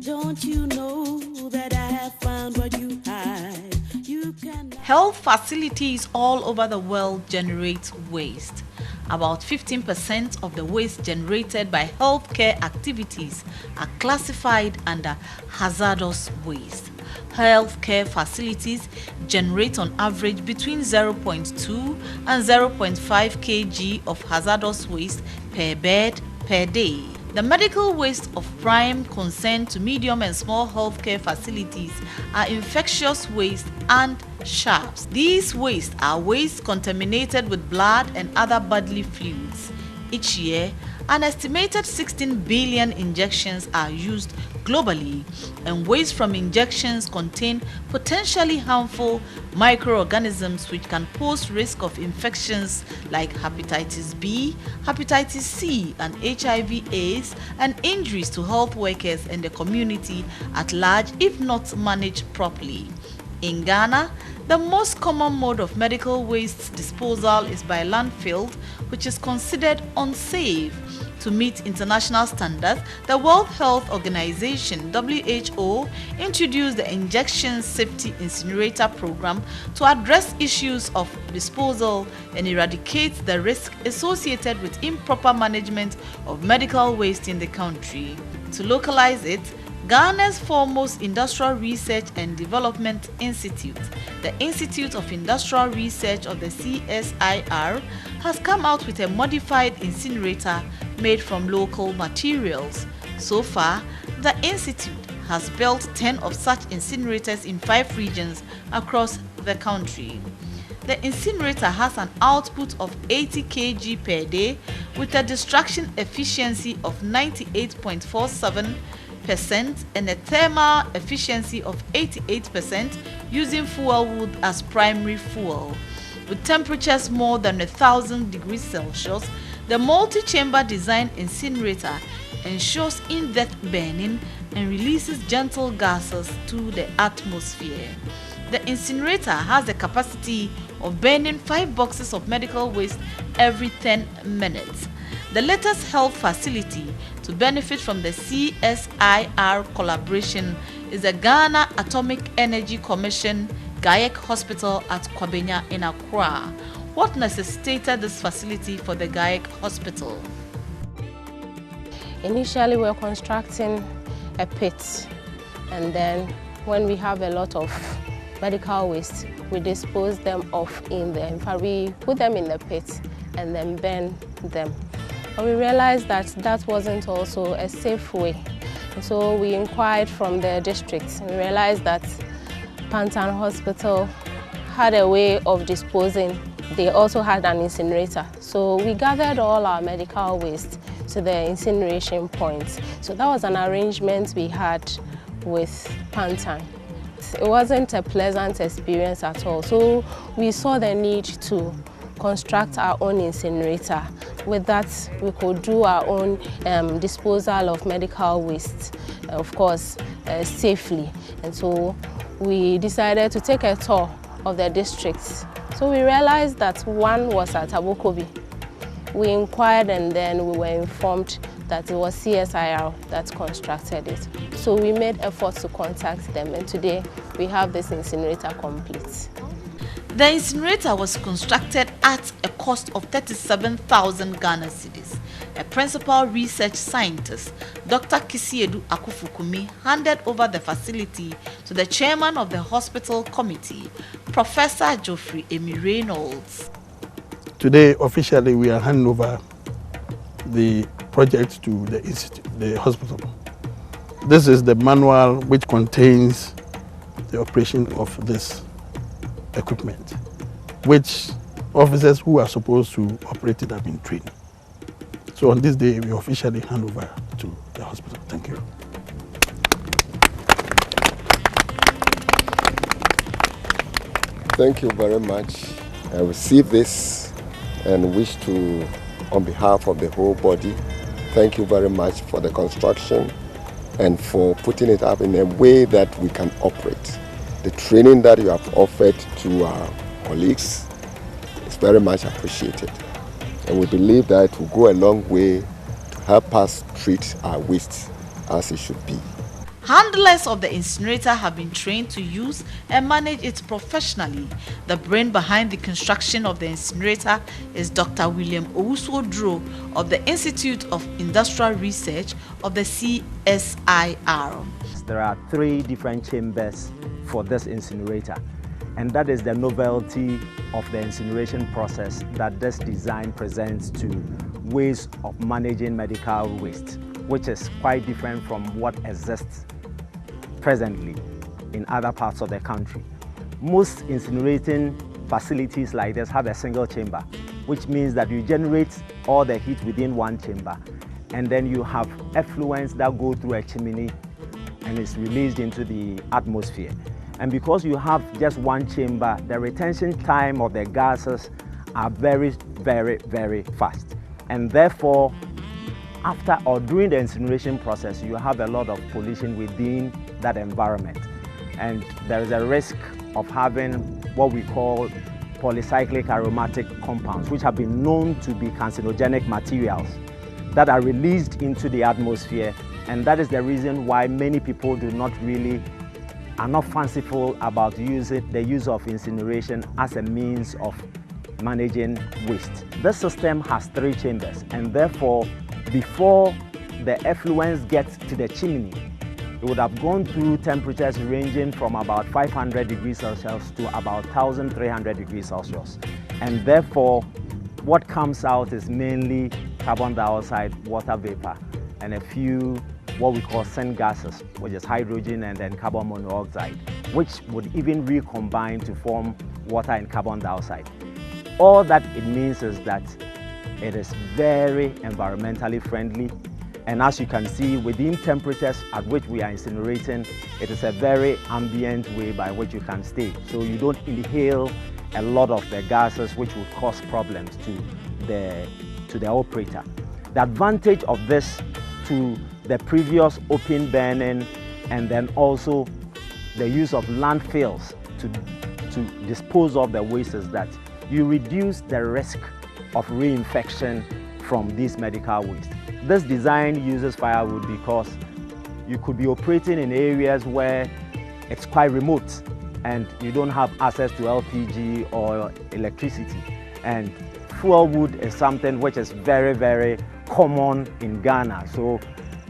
Don't you know that I have found what you hide? You can. Health facilities all over the world generate waste. About 15% of the waste generated by healthcare activities are classified under hazardous waste. Healthcare facilities generate on average between 0.2 and 0.5 kg of hazardous waste per bed per day. The medical waste of prime concern to medium and small healthcare facilities are infectious waste and sharps. These wastes are waste contaminated with blood and other bodily fluids. Each year, an estimated 16 billion injections are used globally, and waste from injections contain potentially harmful microorganisms which can pose risk of infections like hepatitis B, hepatitis C, and HIV/AIDS, and injuries to health workers and the community at large if not managed properly. In Ghana, the most common mode of medical waste disposal is by landfill, which is considered unsafe. To meet international standards, the World Health Organization (WHO) introduced the Injection Safety Incinerator program to address issues of disposal and eradicate the risk associated with improper management of medical waste in the country. To localize it, Ghana's foremost industrial research and development institute, the Institute of Industrial Research of the CSIR, has come out with a modified incinerator made from local materials. So far, the institute has built 10 of such incinerators in 5 regions across the country. The incinerator has an output of 80 kg per day with a destruction efficiency of 98.47% and a thermal efficiency of 88% using fuel wood as primary fuel. With temperatures more than 1,000 degrees Celsius, the multi-chamber design incinerator ensures in-depth burning and releases gentle gases to the atmosphere. The incinerator has the capacity of burning 5 boxes of medical waste every 10 minutes. The latest health facility to benefit from the CSIR collaboration is the Ghana Atomic Energy Commission GAEC Hospital at Kwabenya in Accra. What necessitated this facility for the GAEC Hospital? Initially, we were constructing a pit, and then when we have a lot of medical waste, we dispose them off in there. In fact, we put them in the pit and then burn them. But we realized that that wasn't also a safe way. And so we inquired from the district and realized that Pantan Hospital had a way of disposing. They also had an incinerator. So we gathered all our medical waste to the incineration points. So that was an arrangement we had with Pantan. It wasn't a pleasant experience at all. So we saw the need to construct our own incinerator. With that, we could do our own disposal of medical waste, of course, safely. And so we decided to take a tour of the districts. So we realized that one was at Abokobi. We inquired and then we were informed that it was CSIR that constructed it. So we made efforts to contact them, and today we have this incinerator complete. The incinerator was constructed at a cost of 37,000 Ghana cedis. A principal research scientist, Dr. Kisiedu Akufukumi, handed over the facility to the chairman of the hospital committee, Professor Geoffrey Emi Reynolds. Today, officially, we are handing over the project to the hospital. This is the manual which contains the operation of this equipment, which officers who are supposed to operate it have been trained. So on this day, we officially hand over to the hospital. Thank you. Thank you very much. I receive this and wish to, on behalf of the whole body, thank you very much for the construction and for putting it up in a way that we can operate. The training that you have offered to our colleagues is very much appreciated. And we believe that it will go a long way to help us treat our waste as it should be. Handlers of the incinerator have been trained to use and manage it professionally. The brain behind the construction of the incinerator is Dr. William Owusu-Oduro of the Institute of Industrial Research of the CSIR. There are 3 different chambers for this incinerator, and that is the novelty of the incineration process that this design presents to ways of managing medical waste, which is quite different from what exists presently in other parts of the country. Most incinerating facilities like this have a single chamber, which means that you generate all the heat within one chamber, and then you have effluents that go through a chimney and is released into the atmosphere. And because you have just one chamber, the retention time of the gases are very, very, very fast. And therefore, after or during the incineration process, you have a lot of pollution within that environment. And there is a risk of having what we call polycyclic aromatic compounds, which have been known to be carcinogenic materials that are released into the atmosphere. And that is the reason why many people are not fanciful about the use of incineration as a means of managing waste. This system has 3 chambers, and therefore, before the effluents get to the chimney, it would have gone through temperatures ranging from about 500 degrees Celsius to about 1,300 degrees Celsius. And therefore, what comes out is mainly carbon dioxide, water vapor, and a few what we call syn gases, which is hydrogen and then carbon monoxide, which would even recombine to form water and carbon dioxide. All that it means is that it is very environmentally friendly, and as you can see, within temperatures at which we are incinerating, it is a very ambient way by which you can stay. So you don't inhale a lot of the gases which would cause problems to the operator. The advantage of this to the previous open burning and then also the use of landfills to dispose of the waste is that you reduce the risk of reinfection from these medical waste. This design uses firewood because you could be operating in areas where it's quite remote and you don't have access to LPG or electricity. And fuel wood is something which is very, very common in Ghana. So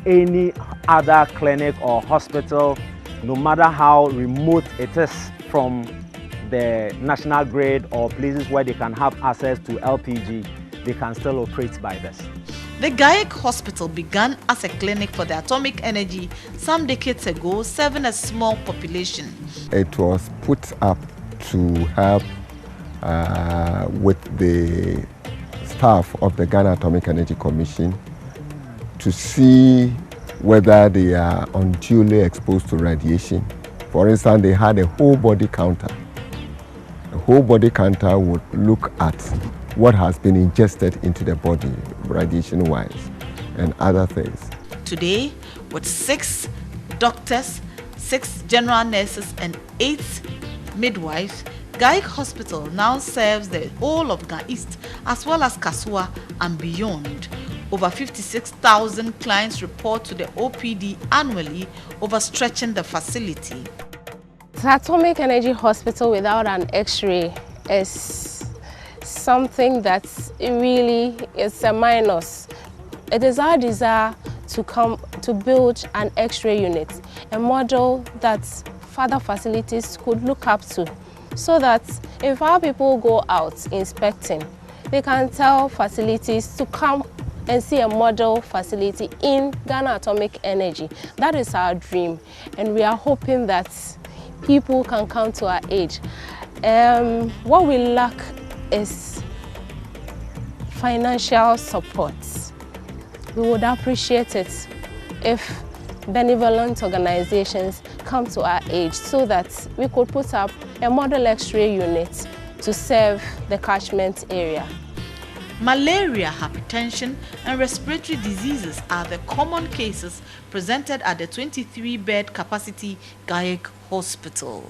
any other clinic or hospital, no matter how remote it is from the national grid or places where they can have access to LPG, they can still operate by this. The GAIC Hospital began as a clinic for the atomic energy some decades ago, serving a small population. It was put up to help with the staff of the Ghana Atomic Energy Commission to see whether they are unduly exposed to radiation. For instance, they had a whole body counter. A whole body counter would look at what has been ingested into the body, radiation-wise, and other things. Today, with 6 doctors, 6 general nurses, and 8 midwives, GAIC Hospital now serves the whole of Ghana East, as well as Kasua and beyond. Over 56,000 clients report to the OPD annually, overstretching the facility. The Atomic Energy Hospital without an X-ray is something that really is a minus. It is our desire to build an X-ray unit, a model that further facilities could look up to, so that if our people go out inspecting, they can tell facilities to come and see a model facility in Ghana Atomic Energy. That is our dream, and we are hoping that people can come to our aid. What we lack is financial support. We would appreciate it if benevolent organizations come to our aid so that we could put up a model X-ray unit to serve the catchment area. Malaria, hypertension, and respiratory diseases are the common cases presented at the 23-bed capacity GAIC Hospital.